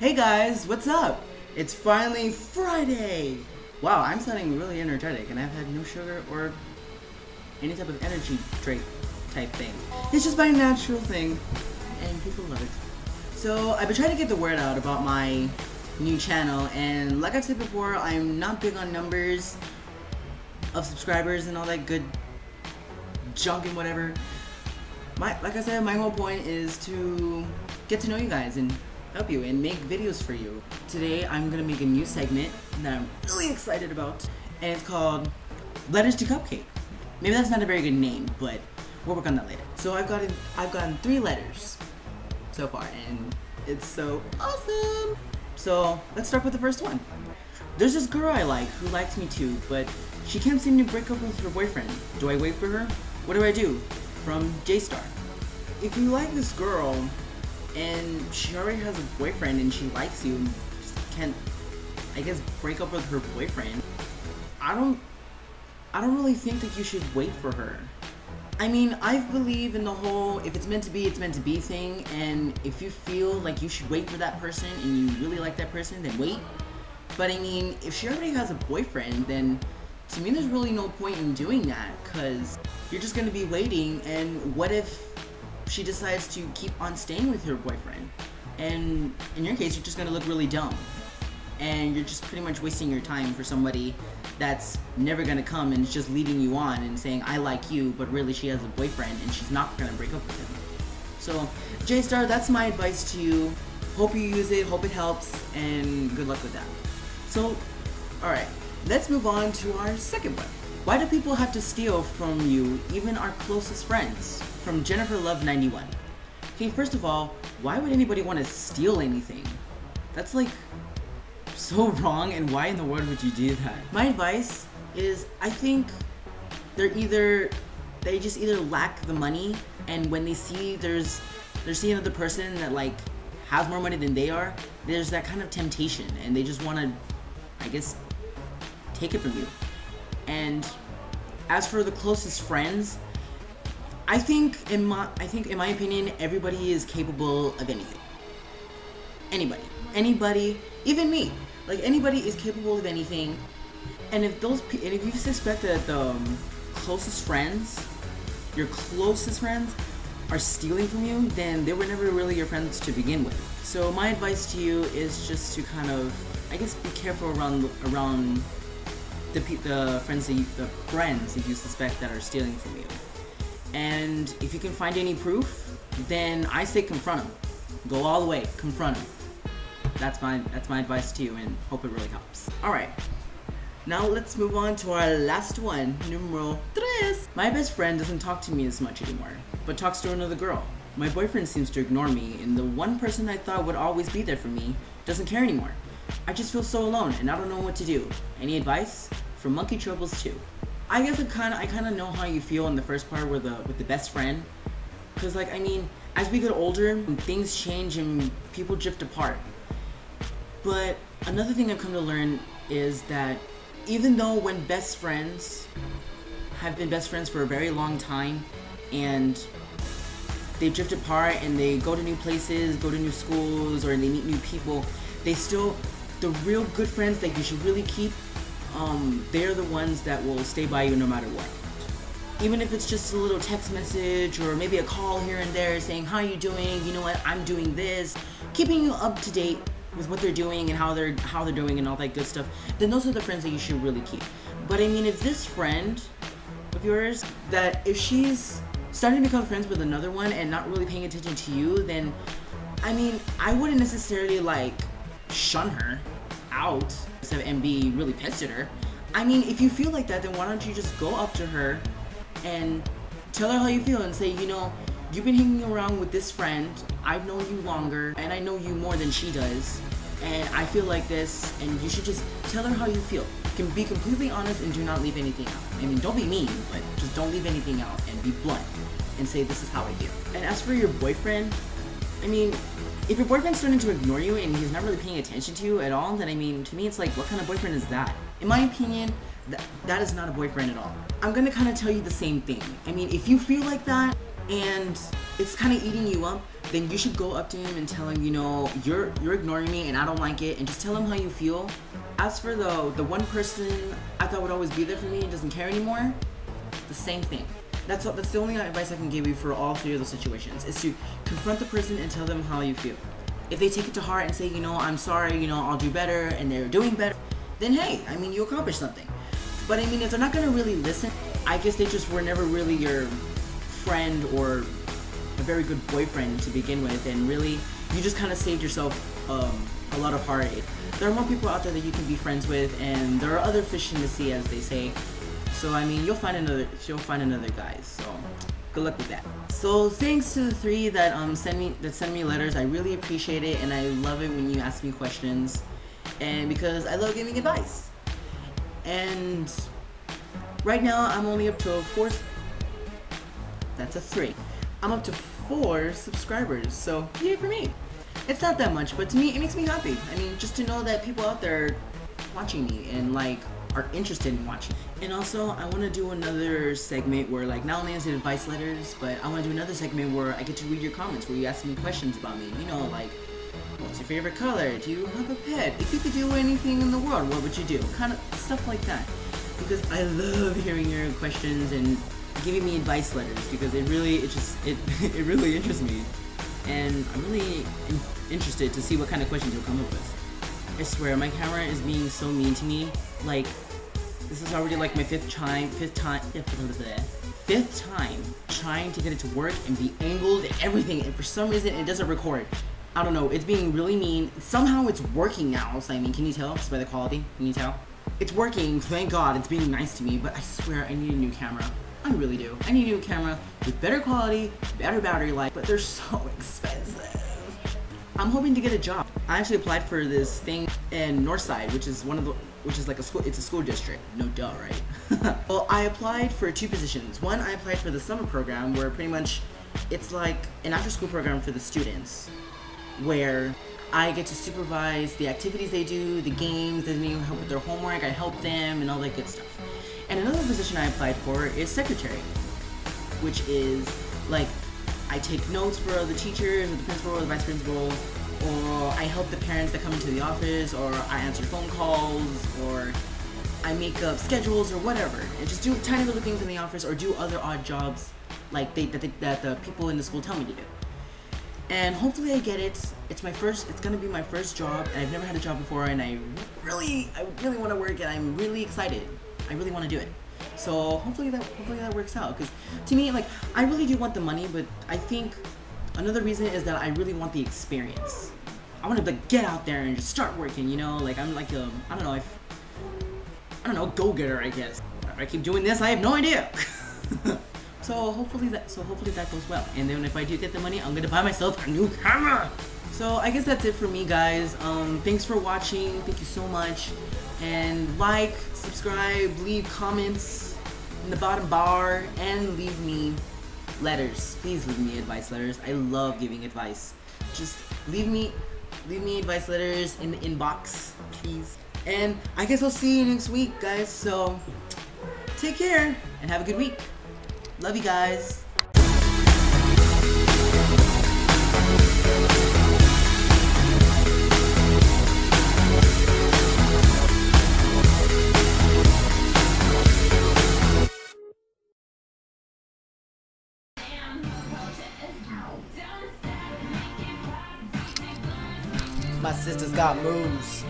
Hey guys, what's up? It's finally Friday! Wow, I'm sounding really energetic and I've had no sugar or any type of energy drink type thing. It's just my natural thing and people love it. So I've been trying to get the word out about my new channel, and like I've said before, I'm not big on numbers of subscribers and all that good junk and whatever. Like I said, my whole point is to get to know you guys and help you and make videos for you. Today I'm gonna make a new segment that I'm really excited about, and it's called Letters to Cupcake. Maybe that's not a very good name, but we'll work on that later. So I've gotten 3 letters so far, and it's so awesome. So let's start with the first one. There's this girl I like who likes me too, but she can't seem to break up with her boyfriend. Do I wait for her? What do I do? From J-Star. If you like this girl and she already has a boyfriend and she likes you and just can't, I guess, break up with her boyfriend, I don't really think that you should wait for her. I mean, I believe in the whole if it's meant to be, it's meant to be thing, and if you feel like you should wait for that person and you really like that person, then wait. But I mean, if she already has a boyfriend, then to me there's really no point in doing that, because you're just going to be waiting, and what if she decides to keep on staying with her boyfriend? And in your case, you're just going to look really dumb. And you're just pretty much wasting your time for somebody that's never going to come and is just leading you on and saying, I like you, but really she has a boyfriend and she's not going to break up with him. So, J-Star, that's my advice to you. Hope you use it, hope it helps, and good luck with that. So, alright, let's move on to our second one. Why do people have to steal from you, even our closest friends? From Jennifer Love 91. Okay, first of all, why would anybody want to steal anything? That's like so wrong, and why in the world would you do that? My advice is, I think they just either lack the money, and when they see they're seeing another person that like has more money than they are, there's that kind of temptation, and they just want to, I guess, take it from you. And as for the closest friends, I think in my opinion, everybody is capable of anything. Anybody, even me. Like, anybody is capable of anything. And if you suspect that the closest friends, your closest friends, are stealing from you, then they were never really your friends to begin with. So my advice to you is just to kind of, I guess, be careful around the friends that you suspect that are stealing from you. And if you can find any proof, then I say confront them. Go all the way, confront them. That's my advice to you, and hope it really helps. Alright, now let's move on to our last one, numero 3. My best friend doesn't talk to me as much anymore, but talks to another girl. My boyfriend seems to ignore me, and the one person I thought would always be there for me doesn't care anymore. I just feel so alone, and I don't know what to do. Any advice? From Monkey Troubles 2. I guess I kind of know how you feel in the first part with the best friend, because like, I mean, as we get older, things change and people drift apart. But another thing I've come to learn is that even though when best friends have been best friends for a very long time and they drift apart and they go to new places, go to new schools, or they meet new people, the real good friends that you should really keep, they're the ones that will stay by you no matter what. Even if it's just a little text message or maybe a call here and there saying, how you doing? You know what, I'm doing this. Keeping you up to date with what they're doing and how they're doing and all that good stuff, then those are the friends that you should really keep. But I mean, if this friend of yours, that if she's starting to become friends with another one and not really paying attention to you, then I mean, I wouldn't necessarily like shun her out and be really pissed at her. I mean, if you feel like that, then why don't you just go up to her and tell her how you feel and say, you know, you've been hanging around with this friend, I've known you longer, and I know you more than she does, and I feel like this, and you should just tell her how you feel. You can be completely honest and do not leave anything out. I mean, don't be mean, but just don't leave anything out and be blunt and say, this is how I feel. And as for your boyfriend, I mean, if your boyfriend's starting to ignore you and he's not really paying attention to you at all, then I mean, to me it's like, what kind of boyfriend is that? In my opinion, that is not a boyfriend at all. I'm gonna kind of tell you the same thing. I mean, if you feel like that, and it's kind of eating you up, then you should go up to him and tell him, you know, you're ignoring me and I don't like it, and just tell him how you feel. As for the one person I thought would always be there for me and doesn't care anymore, the same thing. That's the only advice I can give you for all three of those situations, is to confront the person and tell them how you feel. If they take it to heart and say, you know, I'm sorry, you know, I'll do better, and they're doing better, then hey, I mean, you accomplished something. But I mean, if they're not gonna really listen, I guess they just were never really your friend or a very good boyfriend to begin with, and really, you just kind of saved yourself a lot of heartache. There are more people out there that you can be friends with, and there are other fish in the sea, as they say. So I mean, you'll find another guy. So good luck with that. So thanks to the three that send me letters. I really appreciate it, and I love it when you ask me questions, and because I love giving advice. And right now I'm only up to 4. That's a 3. I'm up to 4 subscribers. So yay for me. It's not that much, but to me it makes me happy. I mean, just to know that people out there are watching me and like are interested in watching. And also, I want to do another segment where, like, not only is it advice letters, but I want to do another segment where I get to read your comments, where you ask me questions about me. You know, like, what's your favorite color? Do you have a pet? If you could do anything in the world, what would you do? Kind of stuff like that. Because I love hearing your questions and giving me advice letters, because it really interests me. And I'm really interested to see what kind of questions you'll come up with. I swear, my camera is being so mean to me. Like, this is already like my fifth time trying to get it to work and be angled and everything, and for some reason it doesn't record. I don't know, it's being really mean. Somehow it's working now, so I mean, can you tell? Just by the quality, can you tell? It's working, thank God, it's being nice to me, but I swear I need a new camera. I really do. I need a new camera with better quality, better battery life, but they're so expensive. I'm hoping to get a job. I actually applied for this thing in Northside, which is like a school. It's a school district. No duh, right? Well, I applied for 2 positions. One, I applied for the summer program, where pretty much it's like an after-school program for the students, where I get to supervise the activities they do, the games, they need help with their homework, I help them, and all that good stuff. And another position I applied for is secretary, which is like, I take notes for the teachers, or the principal, or the vice principal, or I help the parents that come into the office, or I answer phone calls, or I make up schedules, or whatever. And just do tiny little things in the office, or do other odd jobs like that the people in the school tell me to do. And hopefully I get it. It's gonna be my first job, and I've never had a job before, and I really want to work, and I'm really excited. I really want to do it. So hopefully that works out, because to me, like, I really do want the money, but I think another reason is that I really want the experience. I want to, like, get out there and just start working, you know? Like, I'm like a, I don't know, go-getter, I guess. If I keep doing this, I have no idea. So hopefully that goes well. And then if I do get the money, I'm gonna buy myself a new camera. So I guess that's it for me, guys. Thanks for watching. Thank you so much. And like, subscribe, leave comments in the bottom bar, and leave me letters. Please leave me advice letters. I love giving advice. Just leave me advice letters in the inbox, please. And I guess I'll see you next week, guys. So take care and have a good week. Love you guys. My sister's got moves.